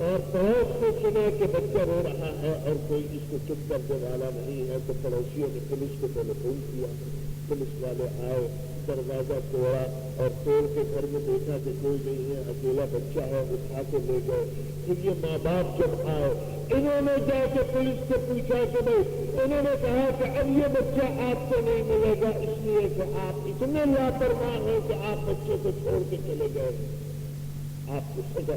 [SPEAKER 1] اور پڑوس سے سنا کہ بچہ رو رہا ہے اور کوئی اس کو چپ کرنے والا نہیں ہے. تو پڑوسیوں نے پولیس کو ٹیلی فون کیا، پولیس والے آئے، دروازہ توڑا اور توڑ کے گھر میں دیکھا کہ کوئی نہیں ہے، اکیلا بچہ ہے، اٹھا کے لے گئے. پھر یہ ماں باپ جب آئے انہوں نے جا کے پولیس سے پوچھا کہ بھائی، انہوں نے کہا کہ اب یہ بچہ آپ کو نہیں ملے گا، اس لیے کہ آپ اتنے لاپرواہ ہیں کہ آپ بچے کو چھوڑ کے چلے گئے، آپ کو سزا.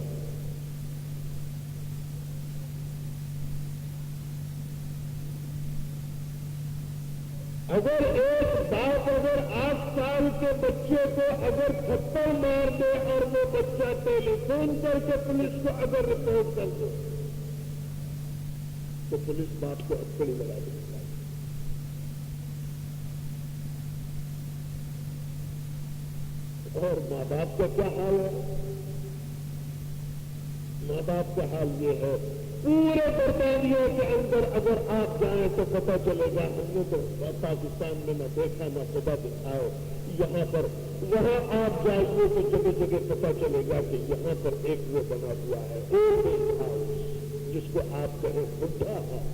[SPEAKER 1] اگر ایک باپ اگر 8 سال کے بچے کو اگر تھپڑ مار دے اور وہ بچہ ٹیلی فون کر کے پولیس کو اگر رپورٹ کر دے تو پولیس باپ کو ہتھکڑی لگا دے گی. اور ماں باپ کا کیا حال ہے؟ ماں باپ کا حال یہ ہے، پورے برطانیہ کے اندر اگر آپ جائیں تو پتہ چلے گا. ہم نے تو پاکستان میں نہ دیکھا نہ خدا دکھائے، یہاں پر وہاں آپ جائیے تو جگہ جگہ پتہ چلے گا کہ یہاں پر ایک وہ بنا ہوا ہے اولڈ ایج ہاؤس، جس کو آپ کہیں بڈھا ہاؤس.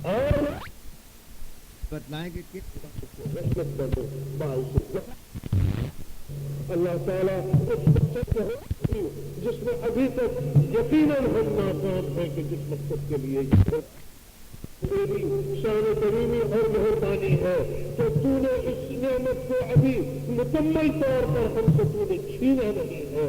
[SPEAKER 1] اور
[SPEAKER 2] بتلائیں گے کہ
[SPEAKER 1] اللہ تعالیٰ اس مقصد کو جس میں ابھی تک یقیناً ہم ناکام ہیں کہ جس مقصد کے لیے تیری شان و کریمی اور مہربانی ہے تو تو نے اس نعمت کو ابھی مکمل طور پر ہم سے تو نے چھینا نہیں ہے.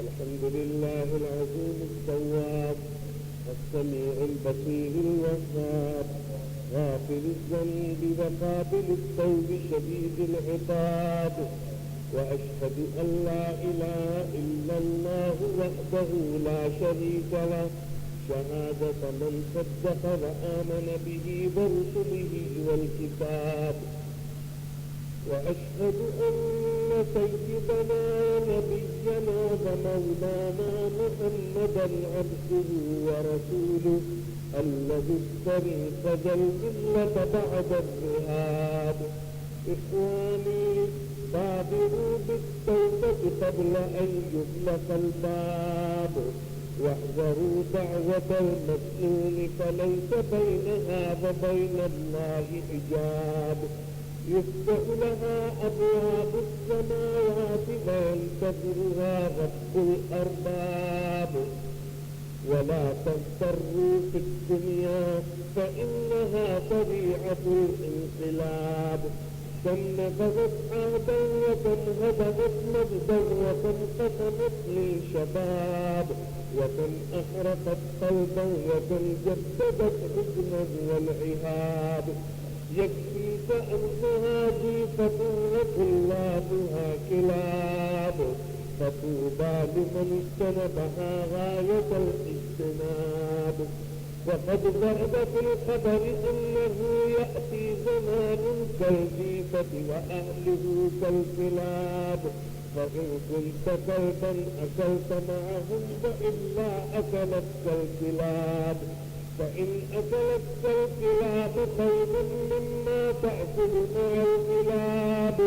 [SPEAKER 1] الحمد لله العظيم التواب السميع البصير الوهاب غافر الذنب وقابل التوب شديد العقاب. وأشهد أن لا إله إلا الله وحده لا شريك له شهادة من صدق وآمن به ورسله والكتاب. وأشهد أن سيدنا ونبينا ومولانا محمدا عبده ورسوله الذي استنقذ الملة بعد الرهاب. إخواني بادروا بالتوبة قبل أن يغلق الباب واحذروا دعوة المسلول فليس بينها وبين الله حجاب. يفتح لها أبواب السماوات وينتظرها رب الأرباب. ولا تغتروا في الدنيا فإنها طبيعة الانقلاب. كم نبذت عهدا وكم هدمت مجدا وكم قسمت للشباب وكم أحرقت قلبا وكم جددت حزنا والعهاب. يكفيك أنها جيفة وكلابها كلاب فطوبى لمن اجتنبها غاية الاجتناب. وقد ورد في الخبر أنه يأتي زمان كالجيفة وأهله كالكلاب. فإن كنت كلبا أكلت معهم وإلا أكلتك الكلاب. فإن أكلتك الكلاب خير مما تأكل مع الكلاب.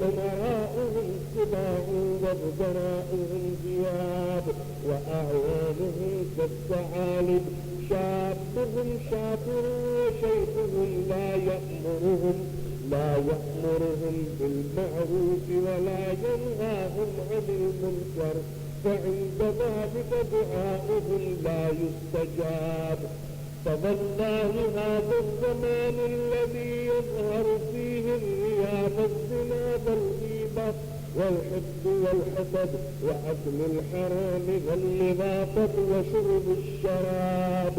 [SPEAKER 1] أمراؤهم سباع وابدراؤهم ذئاب وأعوانهم كالثعالب. شابهم شاكر وشيخهم لا يأمرهم بالمعروف ولا ينهاهم عن المنكر فعند ذلك دعاؤهم لا يستجاب. فوالله هذا الزمان الذي يظهر فيه الرياء والزنا والغيبة والحقد والحسد وأكل الحرام واللواطة وشرب الشراب.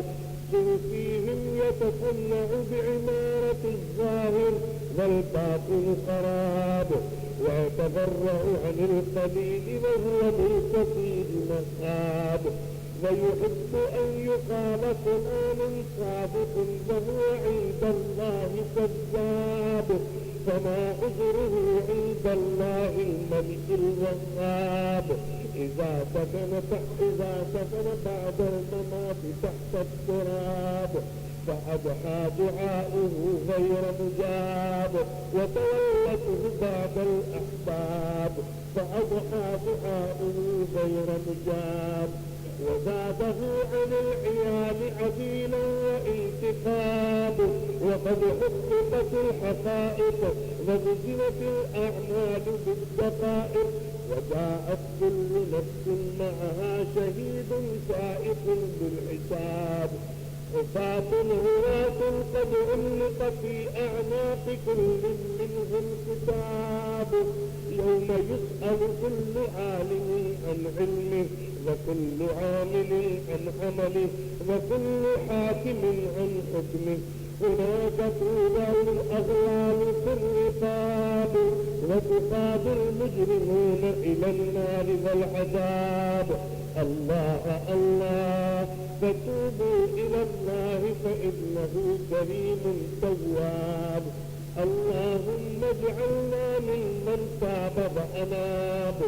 [SPEAKER 1] فيهم يتصنع بعمارة الظاهر والباطن خراب ويتبرأ عن القليل وهو بالكثير مهاب. ويحب أن يقال فلان صادق وهو عند الله كذاب. فما عذره عند الله الملك الوهاب. إذا سكن بعد الممات تحت التراب فأضحى دعاؤه غير مجاب. وتولته بعد الأحباب فأضحى دعاؤه غير مجاب. وزاده عن العيال عديلا وانتقاب. وقد حققت الحقائق ووزنت الأعمال بالدقائق. وجاءت كل نفس معها شهيد سائق بالحساب. عصاة هواة قد علق في أعناق كل منهم كتاب. يوم يسأل كل عالم عن علمه وكل عامل عن عمله وكل حاكم عن حكمه هناك توضع الأغلال في الرقاب وتقاد المجرمون إلى النار والعذاب. الله الله فتوبوا إلى الله فإنه كريم تواب. اللهم اجعلنا ممن تاب وأناب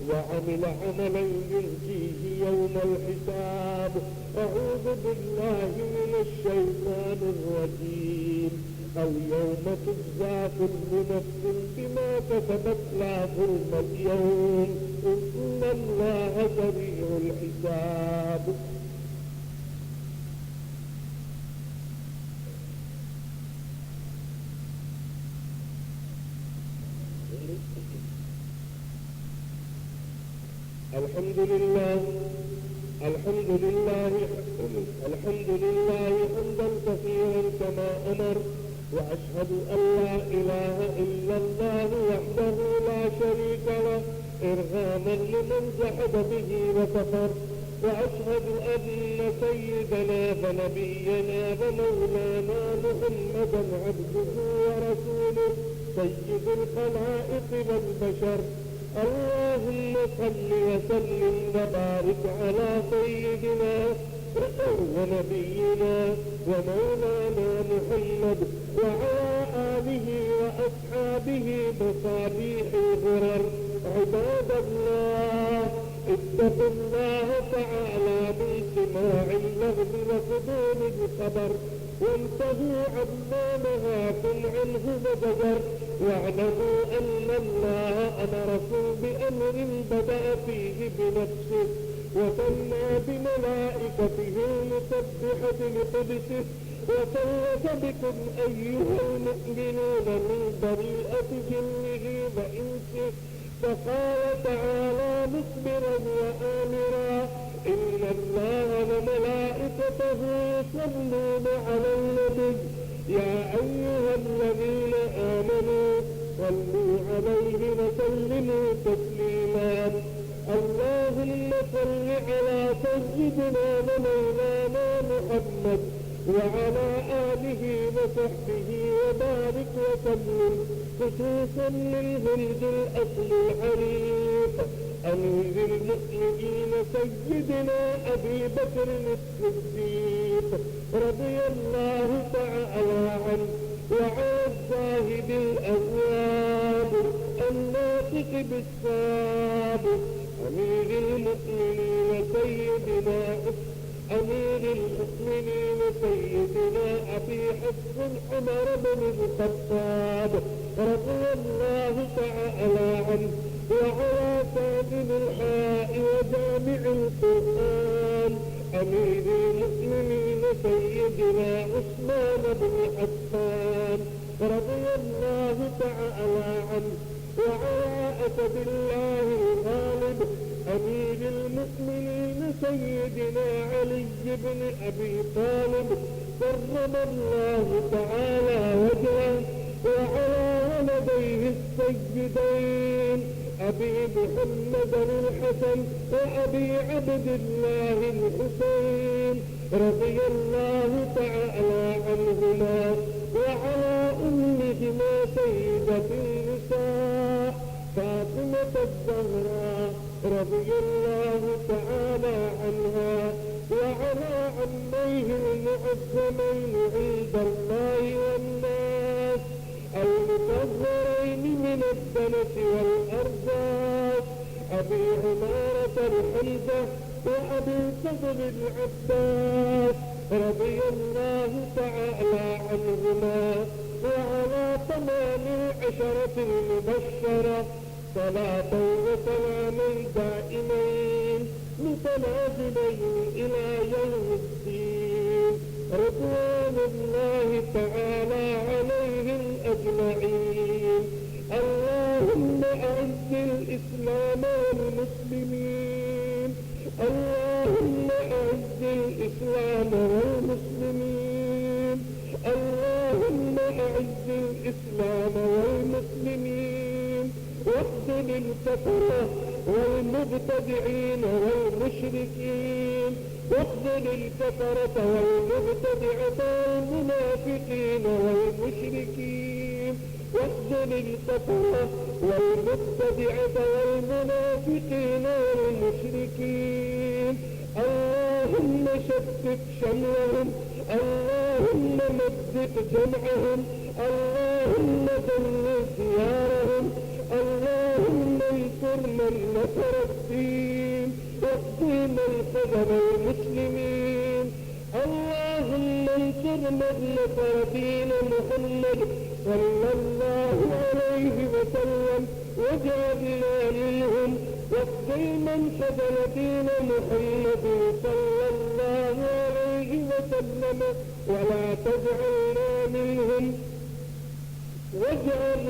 [SPEAKER 1] وعمل عملا ينجيه يوم الحساب. أعوذ بالله من الشيطان الرجيم. أو يوم تجزى كل نفس بما كسبت لا ظلم اليوم إن الله سريع الحساب. الحمد لله حمدا كثيرا كما أمر. وأشهد أن لا إله إلا الله وحده لا شريك له إرغاما لمن جحد به وكفر. وأشهد أن سيدنا ونبينا ومولانا محمدا عبده ورسوله سيد الخلائق والبشر. اللهم صل وسلم وبارك على سيدنا ونبينا ومولانا محمد وعلى آله وأصحابه مصابيح الغرر. عباد الله اتقوا الله تعالى من سماع اللغو وفضول الخبر وانتهوا عما نهاكم عنه وزجر. واعلموا أن الله أمركم بأمر بدأ فيه بنفسه وثنى بملائكته المسبحة لقدسه وثلث بكم أيها المؤمنون من بريئة جنه وإنسه. فقال تعالى مخبرا وآمرا إن الله وملائكته يصلون على النبي يا أيها الذين آمنوا صلوا عليه وسلموا تسليما. اللهم صل على سيدنا ومولانا محمد وعلى آله وصحبه وبارك وسلم خصوصا منهم ذي الأصل العريق أمير المؤمنين سيدنا أبي بكر الصديق رضي الله تعالى عنه وعن الزاهد الأواب الناطق بالصواب أمير المؤمنين سيدنا أبي حفص عمر بن الخطاب رضي الله تعالى عنه وعلى ساكن الحاء وجامع القرآن أمير المؤمنين سيدنا عثمان بن عفان رضي الله تعالى عنه وعلى أسد الله الغالب أمير المؤمنين سيدنا علي بن أبي طالب كرم الله تعالى وجهه وعلى ولديه السيدين أبي محمد الحسن وأبي عبد الله الحسين رضي الله تعالى عنهما وعلى أمهما سيدة النساء فاطمة الزهراء رضي الله تعالى عنها وعلى عميه المعظمين عند الله والناس المطهرين من الدنس والأرزاق أبي عمارة الحمزة وأبي الفضل العباس رضي الله تعالى عنهما وعلى 18 المبشرة صلاة وسلاما دائمين متلازمين إلى يوم الدين رضوان الله تعالى عليهم أجمعين. اللهم أعز الإسلام والمسلمين. اللهم أعز الإسلام والمسلمين. اللهم أعز الإسلام والمسلمين واخذل الكفرة والمبتدعين والمشركين واخذل الكفرة والمبتدعة والمنافقين والمشركين واخذل الكفرة والمبتدعة والمنافقين والمشركين اللهم شتت شملهم اللهم مزق جمعهم اللهم دمر ديارهم اللهم انصر من نصر الدين واقضي من خذل المسلمين اللهم انصر من نصر دين محمد صلى الله عليه وسلم واجعلنا منهم واقضي من خذل دين محمد صلى الله عليه وسلم ولا تجعلنا منهم واجعل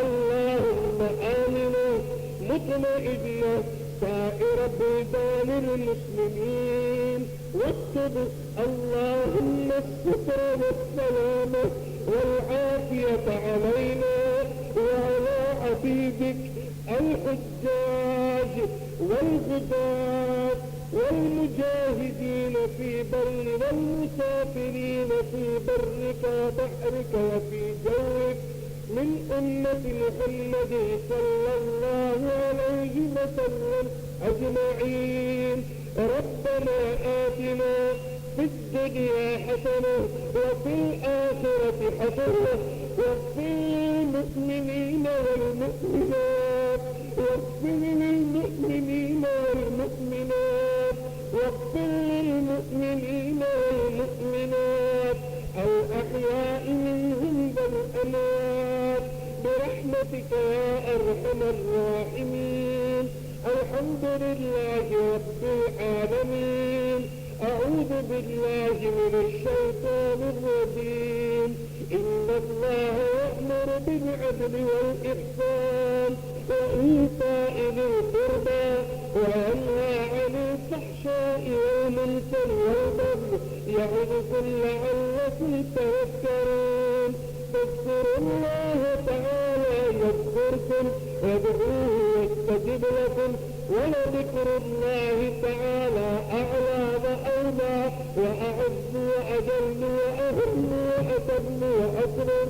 [SPEAKER 1] اللهم آمنا مطمئنا سائر بلدان المسلمين واكتب اللهم الستر والسلامة والعافية علينا وعلى عبيدك الحجاج والغداة والمجاهدين في بر والمسافرين في برك وبحرك وفي جوك من أمة محمد صلى الله عليه وسلم أجمعين ربنا آتنا في الدنيا حسنة وفي الآخرة حسنة واغفر للمؤمنين والمؤمنات واغفر للمؤمنين والمؤمنات واغفر للمؤمنين والمؤمنات الأحياء منهم والأموات برحمتك يا أرحم الراحمين الحمد لله رب العالمين أعوذ بالله من الشيطان الرجيم إن الله يأمر بالعدل والإحسان وإيتاء ذي القربى وينهى عن الفحشاء والمنكر والبغي يعظكم لعلكم تذكرون فاذكروا الله تعالى يذكركم وادعوه يستجب لكم ولذكر الله تعالى أعلى وأولى وأعز وأجل وأهم وأتم وأكرم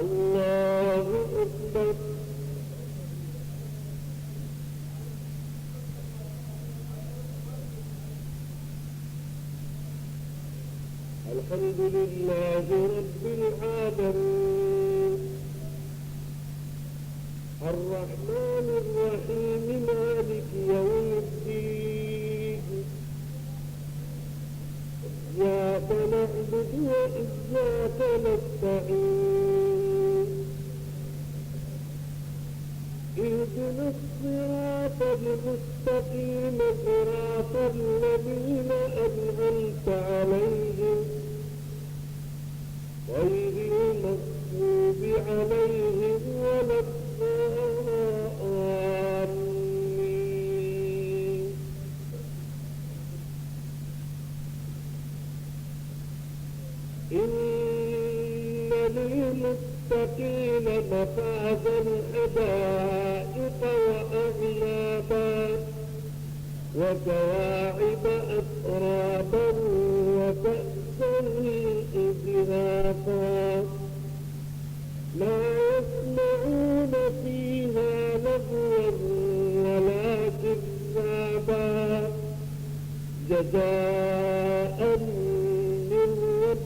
[SPEAKER 1] الله أكبر الحمد لله رب العالمين الرحمن الرحيم مالك يوم الدين إياك نعبد وإياك نستعين اهدنا الصراط المستقيم صراط الذين أنعمت عليهم غير المغضوب عليهم ولا الضالين إن للمتقين مفازا حدائق وأعنابا وكواعب أترابا وكأسا إذهابا لا يسمعون فيها لغوا ولا كذابا جزاء من ربهم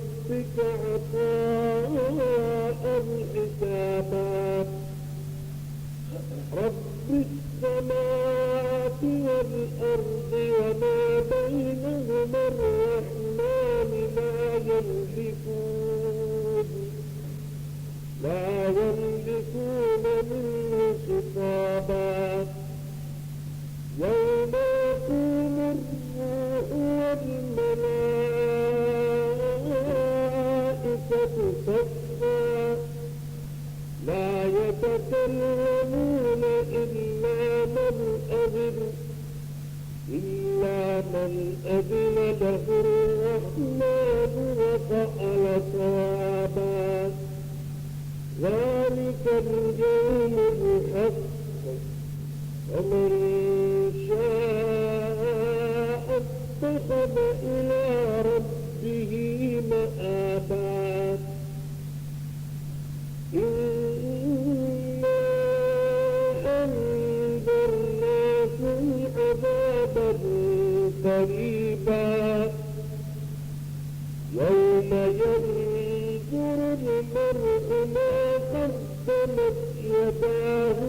[SPEAKER 1] صفا لا يتكلمون إلا من أذن له الرحمن وقال صوابا ذلك اليوم الحق ومن شاء اتخذ إلى ربه مآبا إنا أنذرناكم عذابا قريبا يوم ينظر المرء ما قدمت يداه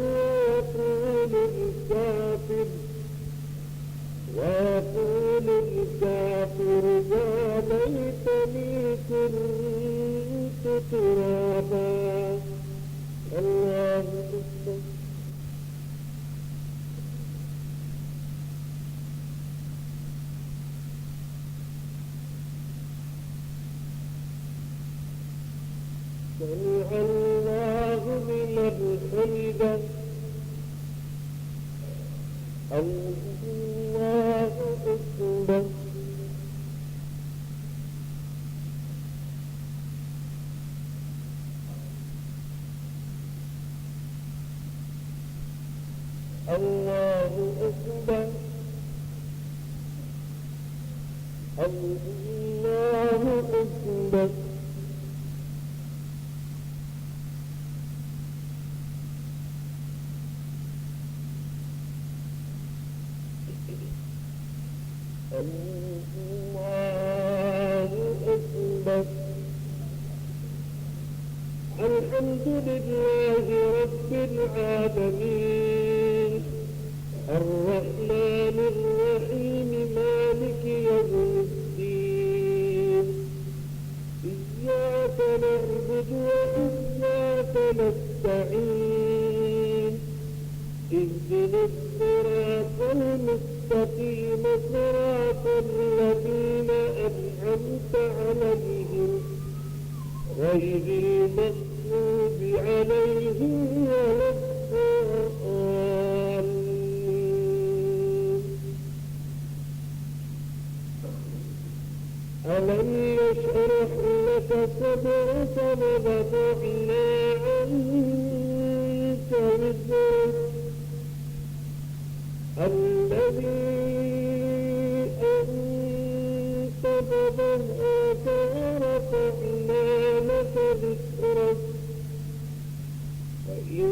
[SPEAKER 1] ويقول الكافر يا ليتني كنت ترابا الله أكبر سمع الله لمن حمده الله أكبر الله أكبر الله أكبر الله أكبر الحمد لله رب العالمين الرحمن الرحيم مالك يوم الدين إياك نعبد وإياك نستعين اهدنا الصراط المستقيم صراط الذين أنعمت عليهم غير المغضوب عليهم ولا الضالين ألم يشرح لك صدرك ووضعنا عنك وزرك الذي أنقض ظهرك ورفعنا لك ذكرك فإن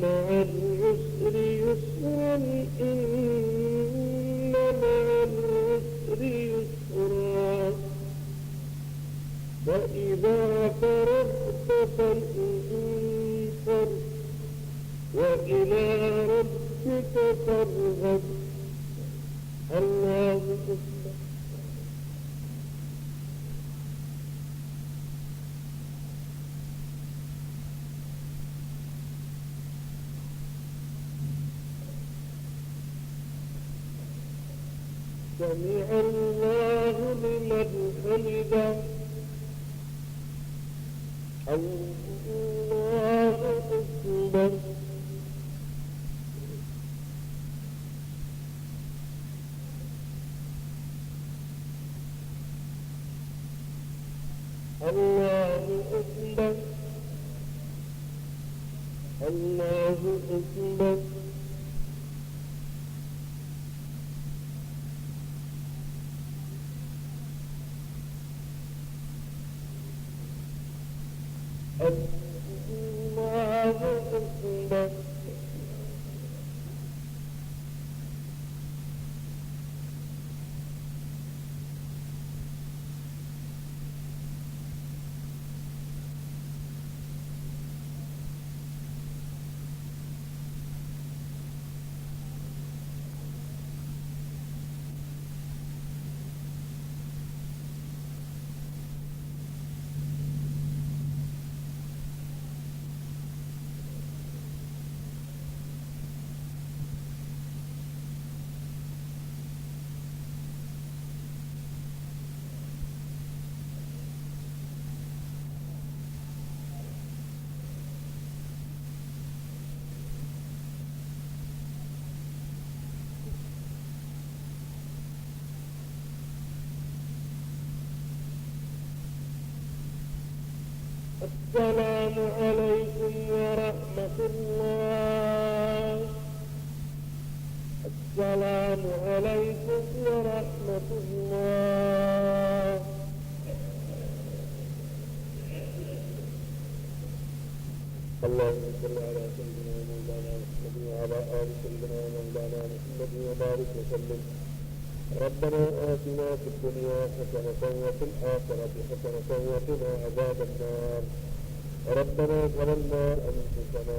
[SPEAKER 1] مع العسر يسرا إن مع العسر يسرا فإذا فرغت فانصر وإلى ربك فارغب الله أكبر سمع الله لمن حمده الله أكبر الله أكبر الله أكبر الله أكبر
[SPEAKER 3] السلام عليكم ورحمة الله. السلام عليكم ورحمة الله. اللهم صل على سيدنا ومولانا محمد وعلى آل سيدنا ومولانا محمد وبارك وسلم. ربنا آتنا في الدنيا حسنة وفي الآخرة حسنة وقنا عذاب النار. ربنا ظلمنا أنفسنا